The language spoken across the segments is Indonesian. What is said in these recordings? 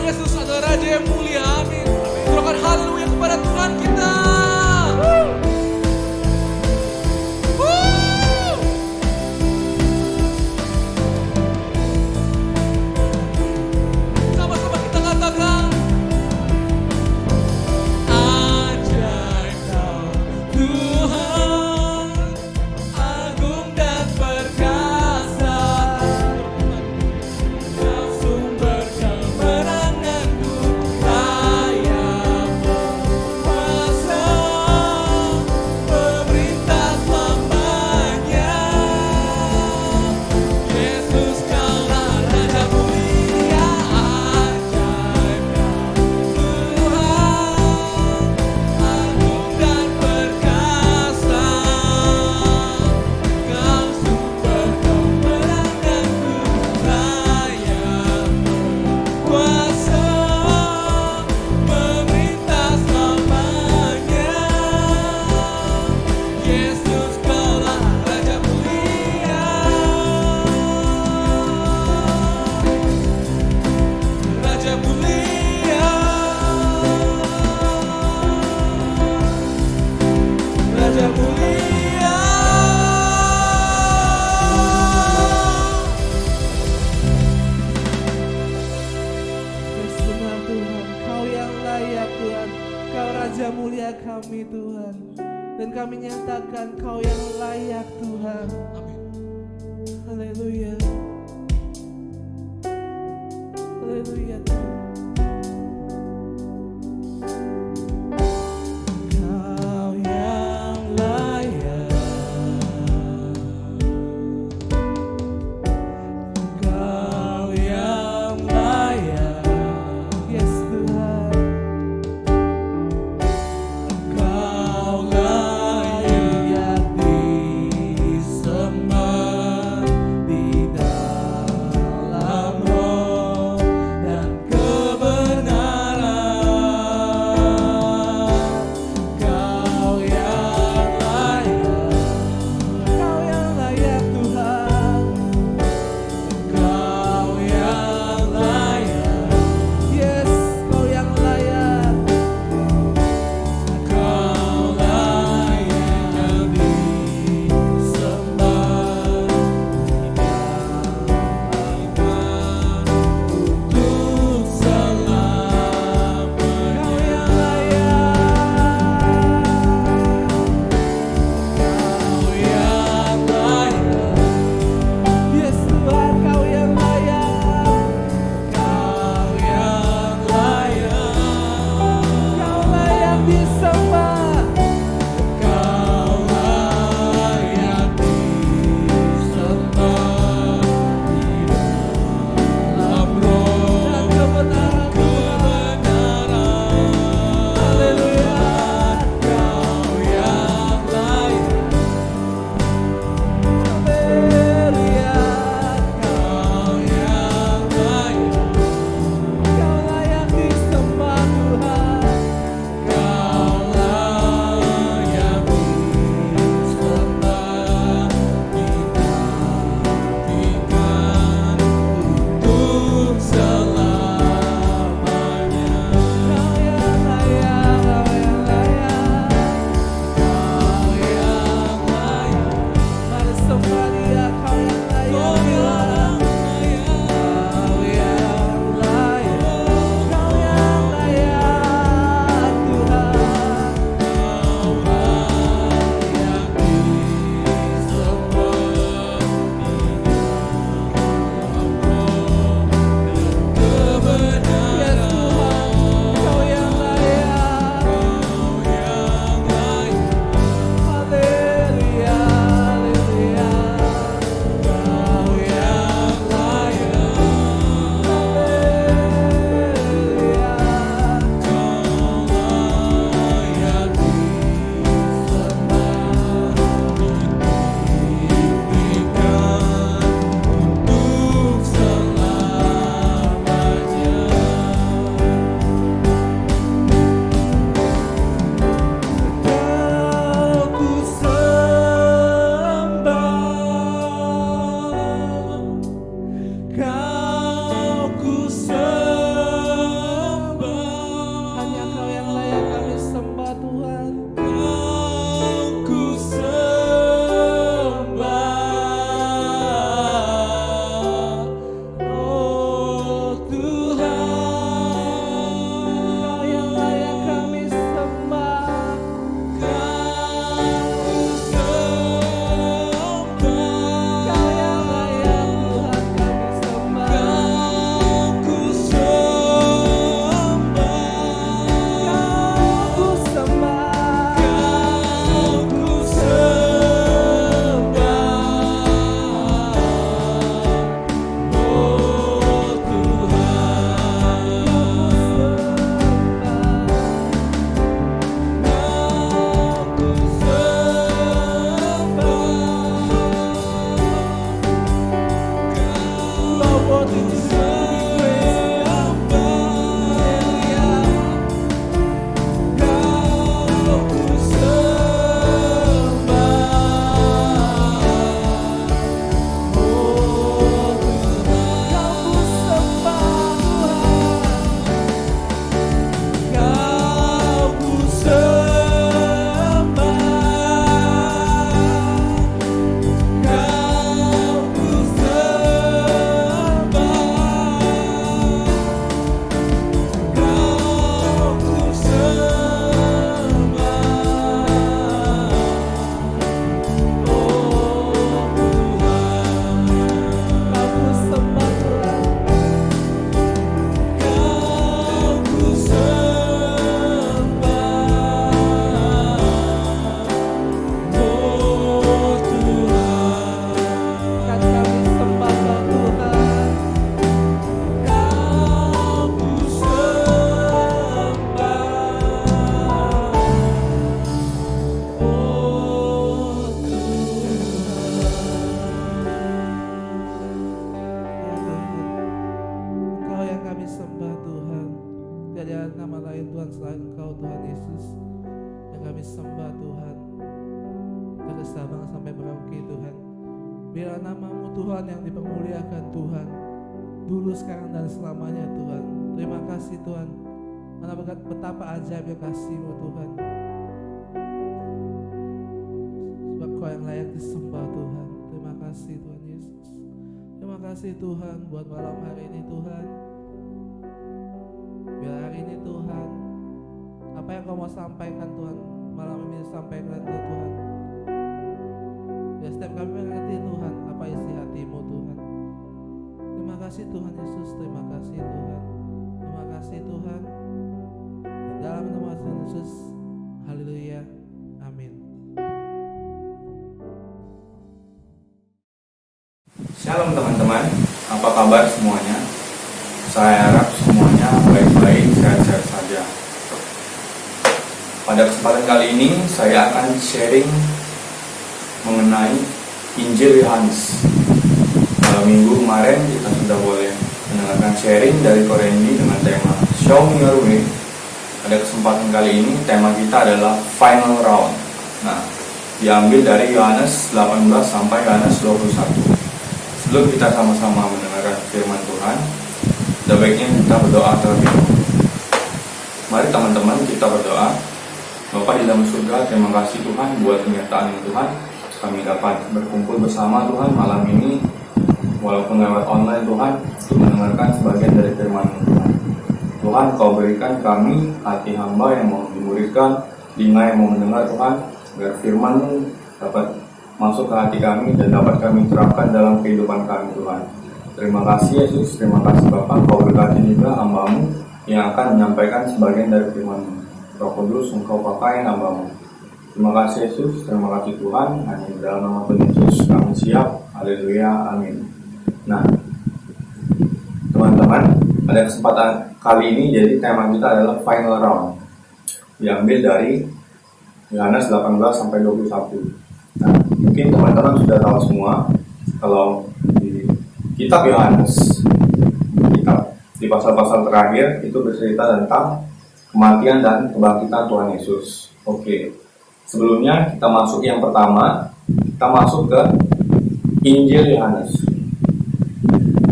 Yesus adalah Raja yang mulia. Amin. Teruskan haleluya kepada Tuhan kita. Sama-sama kita katakan. Ajaib Kau Tuhan, agung dan perkasa. Kau sumber kemenanganku, layak berkuasa, pemerintah selamanya. Yesus Kaulah Raja mulia, ajaib Kau Tuhan, agung dan perkasa. Kau sumber kemenanganku, layak berkuasa, pemerintah selamanya. Yesus Kaulah Raja mulia, Raja mulia, Raja mulia. Benar Tuhan, Kau yang layak Tuhan, Kau Raja mulia kami Tuhan. Dan kami nyatakan Kau yang layak Tuhan. Amin. Haleluya. Haleluya Tuhan. Kau yang layak, Kau yang layak, yes Tuhan. Kau layak disembah di dalam roh dan ada nama lain Tuhan selain Engkau Tuhan Yesus yang kami sembah Tuhan. Dari Sabang sampai Merauke Tuhan, biar nama-Mu Tuhan yang dipermuliakan Tuhan, dulu, sekarang, dan selamanya Tuhan. Terima kasih Tuhan, mana betapa ajaibnya kasih-Mu Tuhan. Sebab Kau yang layak disembah Tuhan. Terima kasih Tuhan Yesus. Terima kasih Tuhan buat malam hari ini Tuhan. Biar hari ini Tuhan, apa yang Kau mau sampaikan Tuhan, malam ini sampaikan Tuhan. Biar setiap kami mengerti Tuhan apa isi hati-Mu Tuhan. Terima kasih Tuhan Yesus, terima kasih Tuhan. Terima kasih Tuhan. Di dalam nama Tuhan Yesus, haleluya, amin. Shalom teman-teman, apa kabar semuanya? Saya harap semuanya baik-baik, sehat-sehat saja. Pada kesempatan kali ini saya akan sharing mengenai Injil Yohanes. Minggu kemarin kita sudah boleh mendengarkan sharing dari Korendi dengan tema Show Me Your Way. Pada kesempatan kali ini tema kita adalah Final Round. Nah, diambil dari Yohanes 18 sampai Yohanes 21. Sebelum kita sama-sama mendengarkan firman Tuhan, sebaiknya kita berdoa terlebih dahulu. Mari teman-teman kita berdoa. Bapa di dalam surga, terima kasih Tuhan buat penyertaan Tuhan. Kami dapat berkumpul bersama Tuhan malam ini, walaupun lewat online Tuhan, untuk mendengarkan sebagian dari firman Tuhan. Tuhan, Kau berikan kami hati hamba yang mau dimuridkan, telinga yang mau mendengar Tuhan, agar firman-Mu dapat masuk ke hati kami dan dapat kami terapkan dalam kehidupan kami Tuhan. Terima kasih Yesus, terima kasih Bapa, Kau berkati juga hamba-Mu yang akan menyampaikan sebagian dari firman-Mu. Roh Kudus, Engkau pakai hamba-Mu. Terima kasih Yesus, terima kasih Tuhan. Hanya di dalam nama Tuhan Yesus kami siap. Haleluya, amin. Nah, teman-teman, pada kesempatan kali ini jadi tema kita adalah Final Round, diambil dari Yohanes 18 sampai 21. Nah, mungkin teman-teman sudah tahu semua kalau di kitab Yohanes, di pasal-pasal terakhir itu bercerita tentang kematian dan kebangkitan Tuhan Yesus. Oke. Sebelumnya kita masuk yang pertama, kita masuk ke Injil Yohanes.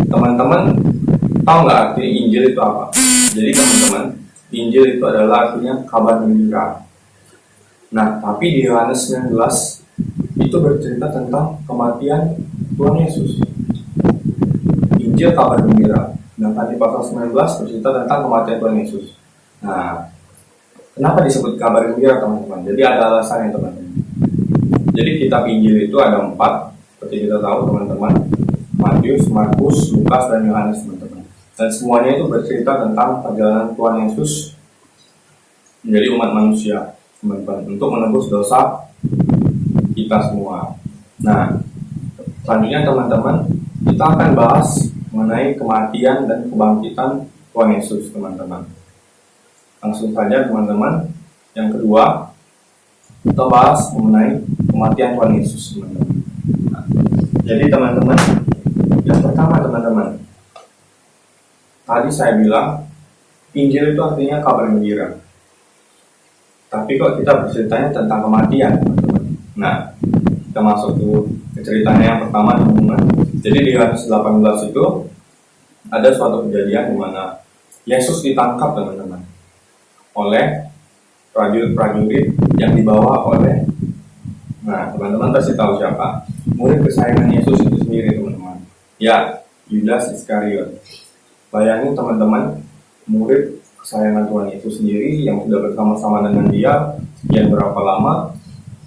Teman-teman tahu nggak arti Injil itu apa? Jadi teman-teman, Injil itu adalah artinya kabar gembira. Nah, tapi di Yohanes 19 itu bercerita tentang kematian Tuhan Yesus. Injil kabar gembira. Nah, tadi pasal 19 bercerita tentang kematian Tuhan Yesus. Nah, kenapa disebut kabar gembira teman-teman? Jadi ada alasannya teman-teman. Jadi kitab Injil itu ada 4, seperti kita tahu teman-teman. Matius, Markus, Lukas, dan Yohanes teman-teman. Dan semuanya itu bercerita tentang perjalanan Tuhan Yesus menjadi umat manusia teman-teman, untuk menebus dosa kita semua. Nah, selanjutnya teman-teman, kita akan bahas mengenai kematian dan kebangkitan Tuhan Yesus teman-teman. Langsung saja teman-teman. Yang kedua, kita bahas mengenai kematian Tuhan Yesus teman-teman. Nah, jadi teman-teman, yang pertama teman-teman, tadi saya bilang Injil itu artinya kabar gembira. Tapi kok kita berceritanya tentang kematian teman-teman. Nah, kita masuk ke ceritanya yang pertama teman-teman. Jadi di Yohanes 18 itu ada suatu kejadian di mana Yesus ditangkap teman-teman oleh prajurit-prajurit yang dibawa oleh, nah teman-teman pasti tahu siapa, murid kesayangan Yesus itu sendiri teman-teman. Ya, Yudas Iskariot. Bayangin teman-teman, murid kesayangan Tuhan Yesus sendiri yang sudah bersama-sama dengan dia sekian berapa lama,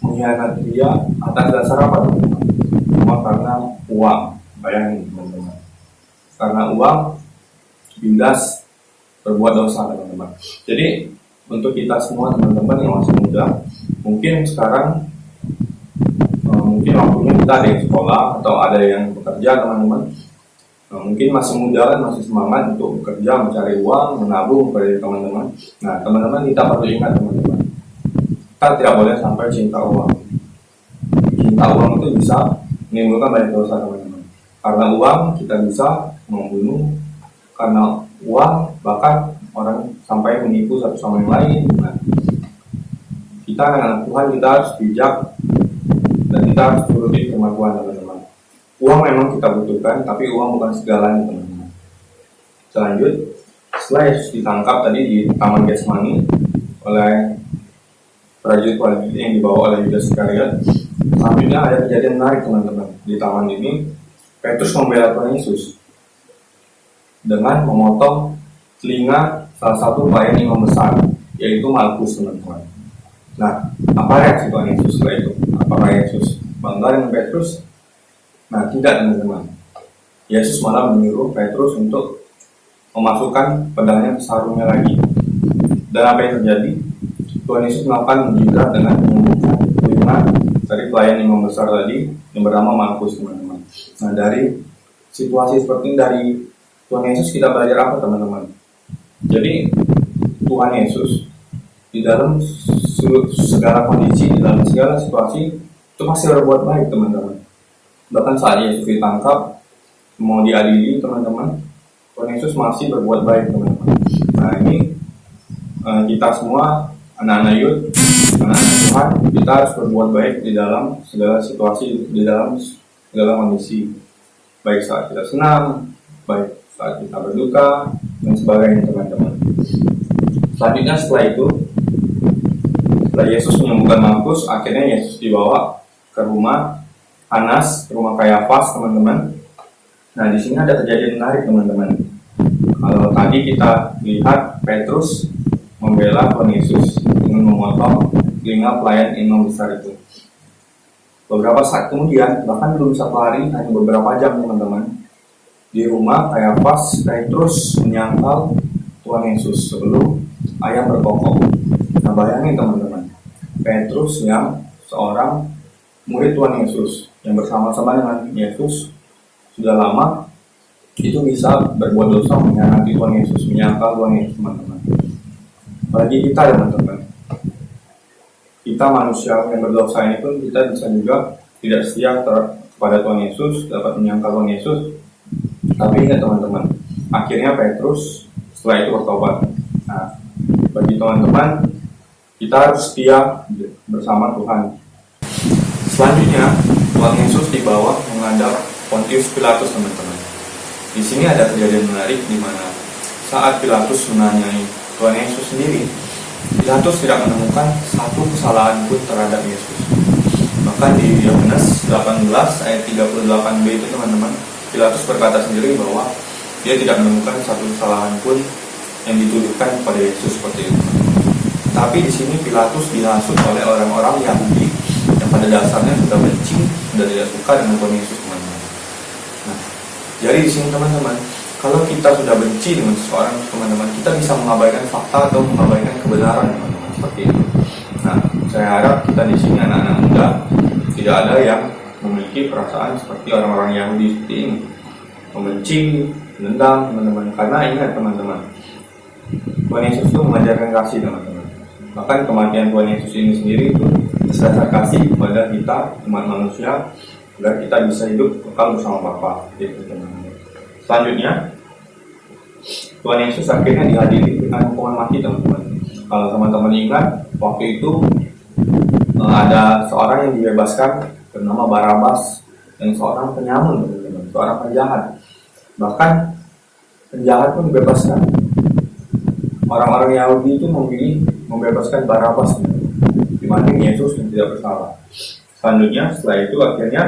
mengkhianati dia atas dasar apa teman-teman? Cuma karena uang. Bayangin teman-teman, karena uang Yudas berbuat dosa teman-teman. Jadi untuk kita semua teman-teman yang masih muda, mungkin sekarang mungkin waktunya kita ada yang sekolah atau ada yang bekerja teman-teman. Mungkin masih muda kan, masih semangat untuk bekerja, mencari uang, menabung kepada teman-teman. Nah teman-teman, kita perlu ingat teman-teman, kita tidak boleh sampai cinta uang. Cinta uang itu bisa menimbulkan banyak dosa teman-teman. Karena uang kita bisa membunuh, karena uang bahkan orang sampai menipu satu sama yang lain. Nah, kita anak Tuhan, kita harus bijak dan kita harus turuti firman Tuhan, teman-teman. Uang memang kita butuhkan, tapi uang bukan segalanya, teman-teman. Selanjut, setelah Yesus ditangkap tadi di Taman Getsemani oleh prajurit yang dibawa oleh Yudas Iskariot, selanjutnya ada kejadian menarik, teman-teman. Di taman ini, Petrus membela Tuhan Yesus dengan memotong telinga salah satu pelayan imam besar, yaitu Malkus, teman-teman. Nah, apa reaksi Tuhan Yesus setelah itu? Apakah Yesus bangga dengan Petrus? Nah, tidak, teman-teman. Yesus malah menyuruh Petrus untuk memasukkan pedangnya ke sarungnya lagi. Dan apa yang terjadi? Tuhan Yesus melakukan mujizat dengan menyembuhkan telinga dari pelayan imam besar tadi yang bernama Malkus, teman-teman. Nah, dari situasi seperti ini, dari Tuhan Yesus kita belajar apa, teman-teman? Jadi Tuhan Yesus di dalam segala kondisi, di dalam segala situasi itu pasti berbuat baik, teman-teman. Bahkan saat Yesus ditangkap mau diadili, teman-teman, Tuhan Yesus masih berbuat baik, teman-teman. Nah, ini kita semua anak-anak Yud, anak-anak Tuhan, kita harus berbuat baik di dalam segala situasi, di dalam segala kondisi, baik saat kita senang, baik saat kita berduka, dan sebagainya, teman-teman. Selanjutnya setelah itu, setelah Yesus menyembuhkan Malkus, akhirnya Yesus dibawa ke rumah Hanas, ke rumah Kayafas, teman-teman. Nah, di sini ada kejadian menarik, teman-teman. Kalau tadi kita lihat Petrus membela Tuhan Yesus dengan memotong telinga pelayan imam besar itu. Beberapa saat kemudian, bahkan belum satu hari, hanya beberapa jam, teman-teman, di rumah Kayafas, Petrus menyangkal Tuhan Yesus sebelum ayam berkokok. Nah, bayangin, teman-teman, Petrus yang seorang murid Tuhan Yesus yang bersama-sama dengan Yesus sudah lama, itu bisa berbuat dosa, mengkhianati Tuhan Yesus, menyangkal Tuhan Yesus, teman-teman. Bagi kita, teman-teman, kita manusia yang berdosa ini pun kita bisa juga tidak setia kepada Tuhan Yesus, dapat menyangkal Tuhan Yesus. Tapi ingat, teman-teman, akhirnya Petrus setelah itu bertobat. Nah, bagi teman-teman, kita harus setia bersama Tuhan. Selanjutnya, Tuhan Yesus dibawa menghadap Pontius Pilatus, teman-teman. Di sini ada kejadian menarik di mana saat Pilatus menanyai Tuhan Yesus sendiri, Pilatus tidak menemukan satu kesalahan pun terhadap Yesus. Bahkan di Yohanes 18 ayat 38b itu, teman-teman, Pilatus berkata sendiri bahwa dia tidak menemukan satu kesalahan pun yang dituduhkan kepada Yesus seperti itu. Tapi di sini Pilatus dihasut oleh orang-orang Yahudi yang pada dasarnya sudah benci dan tidak suka dengan Tuhan Yesus, teman-teman. Nah, jadi di sini, teman-teman, kalau kita sudah benci dengan seseorang, teman-teman, kita bisa mengabaikan fakta atau mengabaikan kebenaran, teman-teman, seperti itu. Nah, saya harap kita di sini anak-anak muda tidak ada yang memiliki perasaan seperti orang-orang Yahudi seperti ini, membenci, dendam, teman-teman. Karena ingat, teman-teman, Tuhan Yesus itu mengajarkan kasih, teman-teman. Bahkan kematian Tuhan Yesus ini sendiri itu dasar kasih kepada kita, umat manusia, agar kita bisa hidup kekal bersama Bapa, gitu, teman-teman. Selanjutnya, Tuhan Yesus akhirnya dihadiri dengan hukuman mati, teman-teman. Kalau teman-teman ingat, waktu itu ada seorang yang dibebaskan bernama Barabas, yang seorang penyamun, teman-teman, seorang penjahat. Bahkan penjahat pun dibebaskan. Orang-orang Yahudi itu memilih membebaskan Barabas, dibanding Yesus yang tidak bersalah. Selanjutnya, setelah itu akhirnya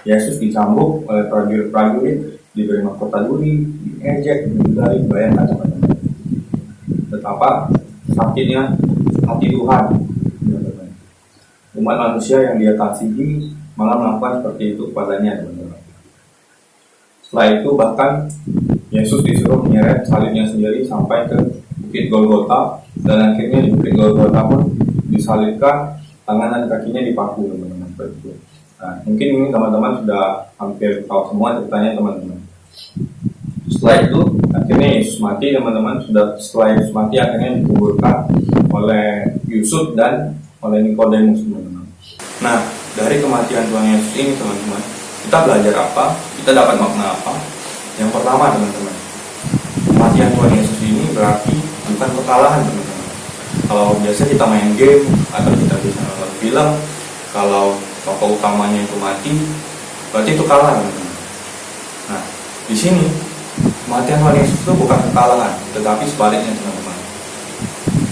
Yesus dicambuk oleh prajurit-prajurit, diberi mahkota duri, diejek, dibulali. Bayangkan, teman-teman, betapa sakitnya hati Tuhan, teman-teman. Umat manusia yang Dia kasihi malah melakukan seperti itu kepadanya, teman-teman. Setelah itu bahkan Yesus disuruh menyeret salibnya sendiri sampai ke Bukit Golgota, dan akhirnya di Bukit Golgota pun disalibkan, tangan dan kakinya dipaku, teman-teman, seperti itu. Nah, mungkin ini teman-teman sudah hampir tahu semua ceritanya, teman-teman. Setelah itu akhirnya Yesus mati, teman-teman. Setelah Yesus mati akhirnya dikuburkan oleh Yusuf dan oleh Nikodemus, teman-teman. Nah, dari kematian Tuhan Yesus ini, teman-teman, kita belajar apa? Kita dapat makna apa? Yang pertama, teman-teman, kematian Tuhan Yesus ini berarti kekalahan teman-teman. Kalau biasa kita main game atau kita bisa nonton film, kalau tokoh utamanya itu mati, berarti itu kalah teman-teman. Nah, di sini kematian Tuhan Yesus itu bukan kekalahan, tetapi sebaliknya teman-teman.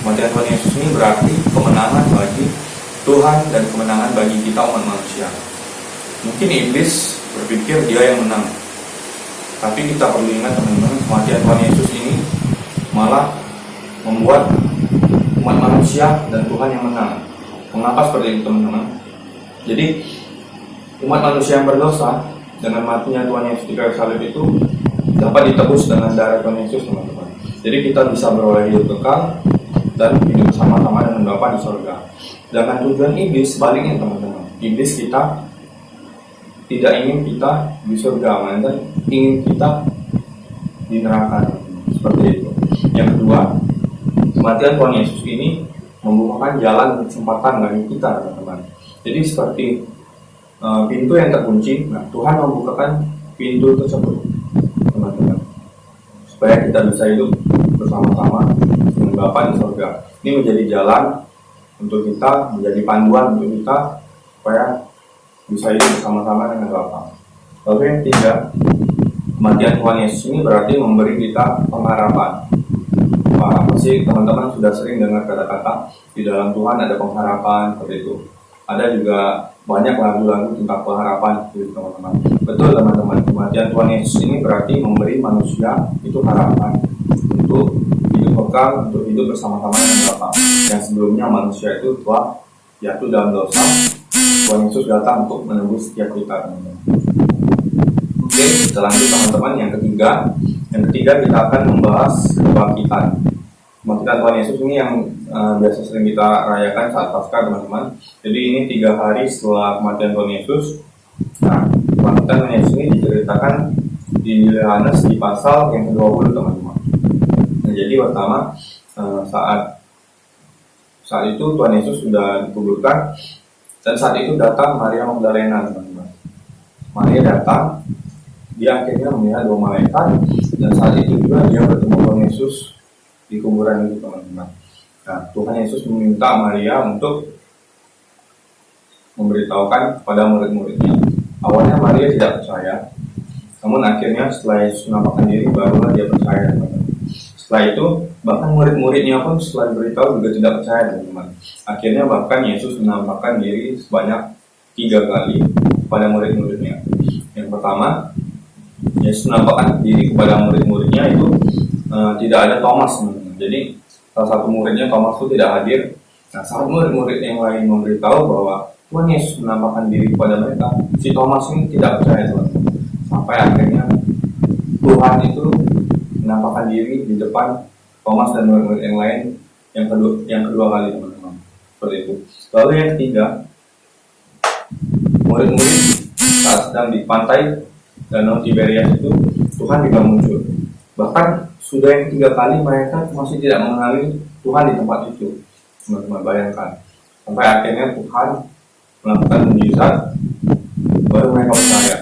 Kematian Tuhan Yesus ini berarti kemenangan bagi Tuhan dan kemenangan bagi kita umat manusia. Mungkin iblis berpikir dia yang menang, tapi kita perlu ingat teman-teman, kematian Tuhan Yesus ini malah membuat umat manusia dan Tuhan yang menang. Mengapa seperti itu teman-teman? Jadi umat manusia yang berdosa dengan matinya Tuhan Yesus di kayu salib itu dapat ditebus dengan darah Tuhan Yesus teman-teman. Jadi kita bisa beroleh hidup kekal dan hidup bersama-sama dengan Bapa di surga. Dengan tujuan iblis sebaliknya teman-teman. Iblis kita tidak ingin kita di surga, melainkan ingin kita di neraka, seperti itu. Yang kedua, kematian Tuhan Yesus ini membukakan jalan kesempatan bagi kita teman-teman. Jadi seperti pintu yang terkunci, nah Tuhan membukakan pintu tersebut teman-teman, supaya kita bisa hidup bersama-sama dengan Bapa di surga. Ini menjadi jalan untuk kita, menjadi panduan untuk kita supaya bisa hidup bersama-sama dengan Bapa. Lalu yang ketiga, kematian Tuhan Yesus ini berarti memberi kita pengharapan. Wah, pasti teman-teman sudah sering dengar kata-kata di dalam Tuhan ada pengharapan seperti itu. Ada juga banyak lagu-lagu tentang pengharapan gitu teman-teman. Betul teman-teman, kematian Tuhan Yesus ini berarti memberi manusia itu harapan untuk hidup kekal, untuk hidup bersama-sama dengan Bapa. Yang sebelumnya manusia itu telah jatuh dalam dosa. Tuhan Yesus datang untuk menebus setiap kita teman-teman. Oke, kita lanjut teman-teman. Yang ketiga kita akan membahas kebangkitan. Kebangkitan Tuhan Yesus ini yang biasa sering kita rayakan saat Paskah teman-teman. Jadi ini 3 hari setelah kematian Tuhan Yesus. Nah, kebangkitan Tuhan Yesus ini diceritakan di Yohanes di pasal yang ke-20 teman-teman. Nah, jadi pertama saat itu Tuhan Yesus sudah dikuburkan. Dan saat itu datang Maria Magdalena teman-teman. Maria datang, dia akhirnya melihat 2 malaikat, dan saat itu juga dia bertemu Tuhan Yesus di kuburan itu teman-teman. Nah, Tuhan Yesus meminta Maria untuk memberitahukan kepada murid-muridnya. Awalnya Maria tidak percaya, namun akhirnya setelah Yesus menampakkan diri barulah dia percaya teman-teman. Setelah itu bahkan murid-muridnya pun setelah diberitahu juga tidak percaya teman-teman. Akhirnya bahkan Yesus menampakkan diri sebanyak 3 kali kepada murid-muridnya. Yang pertama, Yesus menampakkan diri kepada murid-muridnya itu tidak ada Thomas teman-teman. Jadi salah satu muridnya Thomas itu tidak hadir. Nah, saat murid-murid yang lain memberitahu bahwa Tuhan Yesus menampakkan diri kepada mereka, si Thomas ini tidak percaya teman-teman. Sampai akhirnya Tuhan itu menampakkan diri di depan Thomas dan murid-murid yang lain yang kedua kali teman-teman. Seperti itu. Lalu yang ketiga, murid-murid saat sedang di pantai Danau Tiberias itu Tuhan juga muncul. Bahkan sudah yang 3 kali mereka masih tidak mengenali Tuhan di tempat itu. Teman-teman bayangkan. Sampai akhirnya Tuhan melakukan mujizat, baru mereka percaya.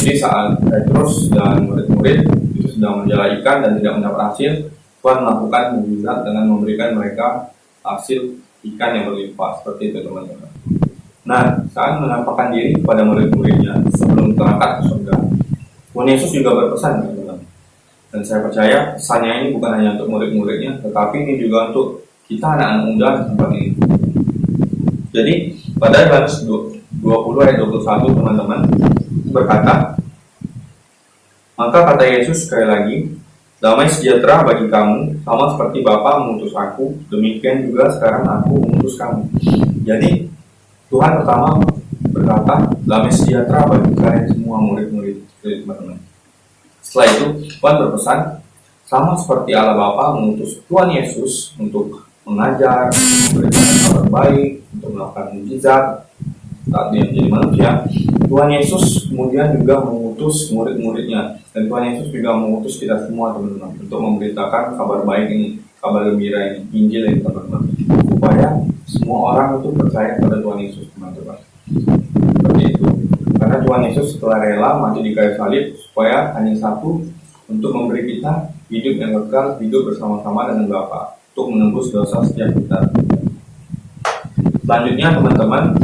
Jadi saat Petrus dan murid-murid itu sedang menjala ikan dan tidak mendapat hasil, Tuhan melakukan mujizat dengan memberikan mereka hasil ikan yang berlimpah. Seperti itu teman-teman. Nah, saat menampakkan diri kepada murid-muridnya sebelum terangkat ke surga, Tuhan Yesus juga berpesan teman-teman. Dan saya percaya pesannya ini bukan hanya untuk murid-muridnya, tetapi ini juga untuk kita anak-anak muda di tempat ini. Jadi pada Yohanes 20 ayat 21 teman-teman berkata, maka kata Yesus sekali lagi, damai sejahtera bagi kamu, sama seperti Bapa mengutus aku, demikian juga sekarang aku mengutus kamu. Jadi Tuhan pertama berkata, damai sejahtera bagi kalian semua murid-murid teman-teman. Setelah itu Tuhan berpesan, sama seperti Allah Bapa mengutus Tuhan Yesus untuk mengajar, memberikan kabar baik, untuk melakukan mujizat saat dia menjadi manusia, Tuhan Yesus kemudian juga mengutus murid-muridnya, dan Tuhan Yesus juga mengutus kita semua teman-teman untuk memberitakan kabar baik ini, kabar gembira ini, Injil ini teman-teman, supaya semua orang itu percaya pada Tuhan Yesus teman-teman. Seperti itu. Karena Tuhan Yesus setelah rela mati di kayu salib supaya hanya satu, untuk memberi kita hidup yang kekal, hidup bersama-sama dengan Bapa. untuk menembus dosa setiap kita. Selanjutnya teman-teman,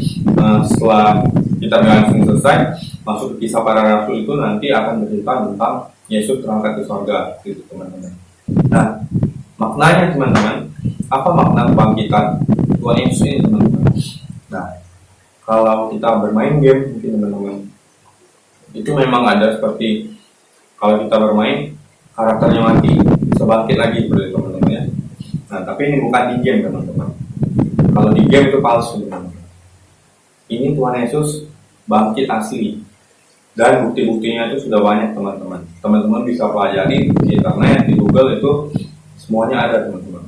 setelah kita langsung selesai masuk ke kisah para rasul, itu nanti akan bercerita tentang Yesus terangkat ke surga, gitu teman-teman. Nah, maknanya teman-teman, apa makna kebangkitan Tuhan Yesus ini teman-teman? Nah, kalau kita bermain game mungkin teman-teman, itu memang ada seperti kalau kita bermain karakternya mati, bisa bangkit lagi teman-teman ya. Nah, tapi ini bukan di game teman-teman. Kalau di game itu palsu teman-teman. Ini Tuhan Yesus bangkit asli, dan bukti-buktinya itu sudah banyak teman-teman. Teman-teman bisa pelajari di internet, di Google, itu semuanya ada teman-teman.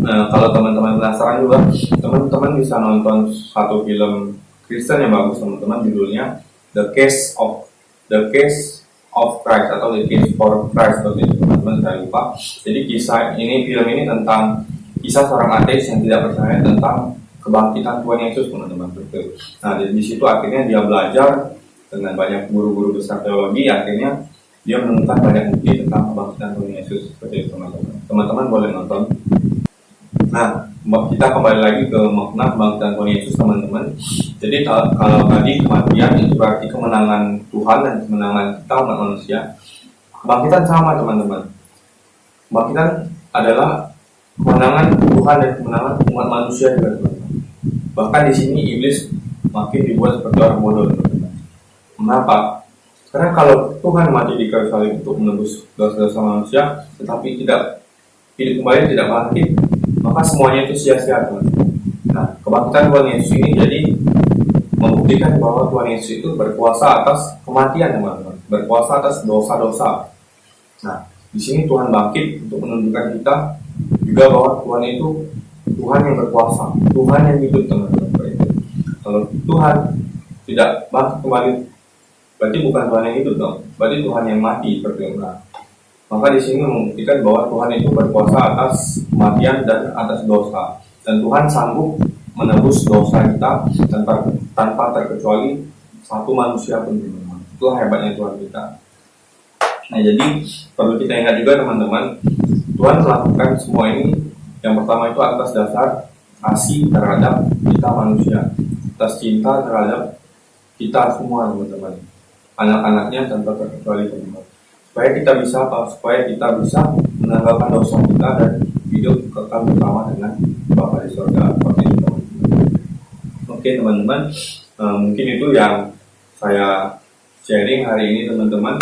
Nah, kalau teman-teman penasaran juga, teman-teman bisa nonton satu film Kristen yang bagus teman-teman, judulnya The Case of Christ atau The Case for Christ, teman-teman, saya lupa. Jadi film ini tentang kisah seorang ateis yang tidak percaya tentang kebangkitan Tuhan Yesus teman-teman. Nah, di situ akhirnya dia belajar dengan banyak guru-guru besar teologi, akhirnya dia menemukan banyak bukti tentang kebangkitan Tuhan Yesus seperti itu teman-teman. Teman-teman boleh nonton. Nah, kita kembali lagi ke makna kebangkitan Tuhan Yesus teman-teman. Jadi kalau tadi kematian itu berarti kemenangan Tuhan dan kemenangan kita umat manusia, kebangkitan sama teman-teman. Kebangkitan adalah kemenangan Tuhan dan kemenangan umat manusia juga teman-teman. Bahkan di sini iblis makin dibuat seperti orang bodoh teman-teman. Kenapa? Karena kalau Tuhan mati di kayu salib untuk menebus dosa-dosa manusia, tetapi tidak hidup kembali, tidak bangkit, maka semuanya itu sia-sia teman-teman. Nah, kebangkitan Tuhan Yesus ini jadi membuktikan bahwa Tuhan Yesus itu berkuasa atas kematian teman-teman, berkuasa atas dosa-dosa. Nah, di sini Tuhan bangkit untuk menunjukkan kita juga bahwa Tuhan itu Tuhan yang berkuasa, Tuhan yang hidup teman-teman. Kalau Tuhan tidak bangkit kembali, berarti bukan Tuhan yang hidup dong, berarti Tuhan yang mati seperti itu. Nah, maka di sini membuktikan bahwa Tuhan itu berkuasa atas kematian dan atas dosa, dan Tuhan sanggup menebus dosa kita tanpa terkecuali satu manusia pun teman-teman. Itulah hebatnya Tuhan kita. Nah, jadi perlu kita ingat juga teman-teman, Tuhan melakukan semua ini yang pertama itu atas dasar kasih terhadap kita manusia, atas cinta terhadap kita semua teman-teman, anak-anaknya tanpa terkecuali teman-teman. Supaya kita bisa menanggalkan dosa kita dan hidup kekal bersama dengan Bapa di surga. Oke teman-teman, mungkin itu yang saya sharing hari ini teman-teman.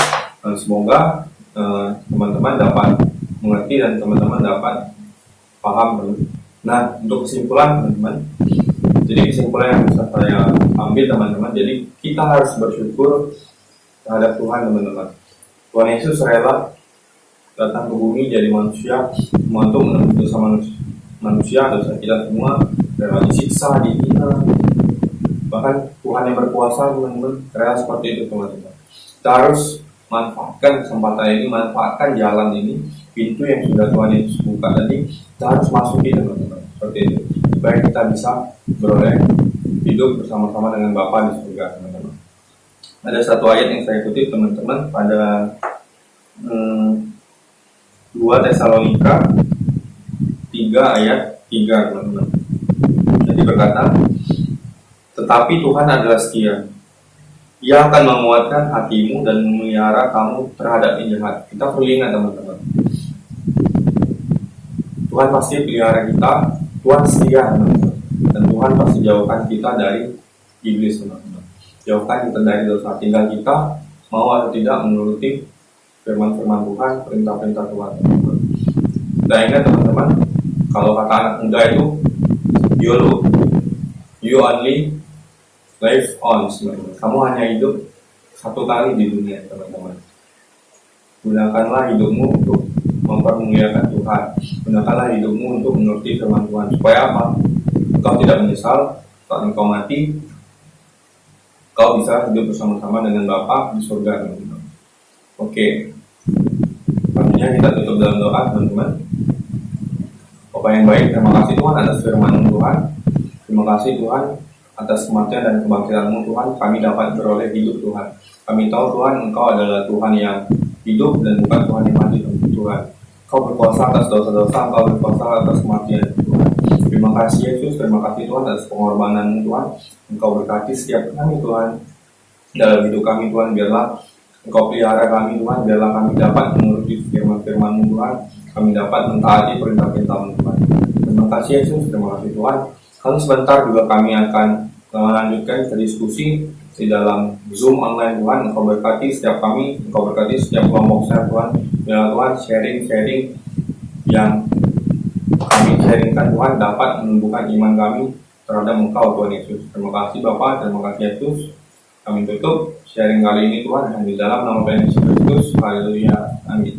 Semoga teman-teman dapat mengerti dan teman-teman dapat paham. Nah, untuk kesimpulan teman-teman, jadi kesimpulan yang bisa saya ambil teman-teman, jadi kita harus bersyukur terhadap Tuhan teman-teman. Tuhan Yesus rela datang ke bumi jadi manusia, untuk menebus dosa manusia, dosa kita semua, rela disiksa, dihina. Bahkan Tuhan yang berkuasa teman-teman rela seperti itu teman-teman. Kita harus manfaatkan kesempatan ini, manfaatkan jalan ini, pintu yang sudah Tuhan Yesus buka tadi, kita harus masuki teman-teman, seperti itu, supaya kita bisa beroleh hidup bersama-sama dengan Bapa di surga teman-teman. Ada satu ayat yang saya kutip teman-teman pada 2 Tesalonika 3 ayat 3 teman-teman. Jadi berkata, tetapi Tuhan adalah setia, Ia akan menguatkan hatimu dan memelihara kamu terhadap yang jahat. Kita perlu ingat teman-teman, Tuhan pasti pelihara kita, Tuhan setia teman-teman, dan Tuhan pasti jauhkan kita dari iblis teman-teman, jauhkan kita dari dosa. Tinggal kita mau atau tidak menuruti firman-firman Tuhan, perintah-perintah Tuhan teman-teman. Dan ingat teman-teman, kalau kata anak muda itu, you only live on, teman-teman. Kamu hanya hidup satu kali di dunia teman-teman. Gunakanlah hidupmu untuk mempermuliakan Tuhan. Gunakanlah hidupmu untuk menuruti firman Tuhan. Supaya apa? Engkau tidak menyesal saat engkau mati. Engkau bisa hidup bersama-sama dengan Bapa di surga teman-teman. Oke. Selanjutnya kita tutup dalam doa teman-teman. Bapa yang baik, terima kasih Tuhan atas firman Tuhan. Terima kasih Tuhan atas kematian dan kebangkitan-Mu Tuhan, kami dapat beroleh hidup Tuhan. Kami tahu Tuhan, Engkau adalah Tuhan yang hidup dan bukan Tuhan yang mati Tuhan. Kau berkuasa atas dosa-dosa, Kau berkuasa atas kematian Tuhan. Terima kasih Yesus, terima kasih Tuhan atas pengorbanan Tuhan. Engkau berkati setiap kami Tuhan dalam hidup kami Tuhan. Biarlah Engkau pelihara kami Tuhan, biarlah kami dapat menuruti firman-firman-Mu Tuhan. Kami dapat mentaati perintah-perintah-Mu Tuhan. Terima kasih Yesus, terima kasih Tuhan. Kalau sebentar juga kami akan melanjutkan ke diskusi di dalam Zoom online Tuhan. Engkau berkati setiap kami, Engkau berkati setiap kelompok saya Tuhan. Biarlah Tuhan sharing-sharing yang kami sharingkan Tuhan dapat menumbuhkan iman kami terhadap Engkau Tuhan Yesus. Terima kasih Bapa, terima kasih Yesus. Kami tutup sharing kali ini Tuhan dan di dalam nama Tuhan Yesus Kristus. Haleluya. Amin.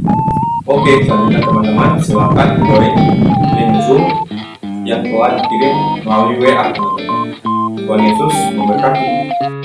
Oke, selanjutnya teman-teman silakan join link Zoom yang telah dikirim melalui WA teman-teman. Tuhan Yesus memberkati.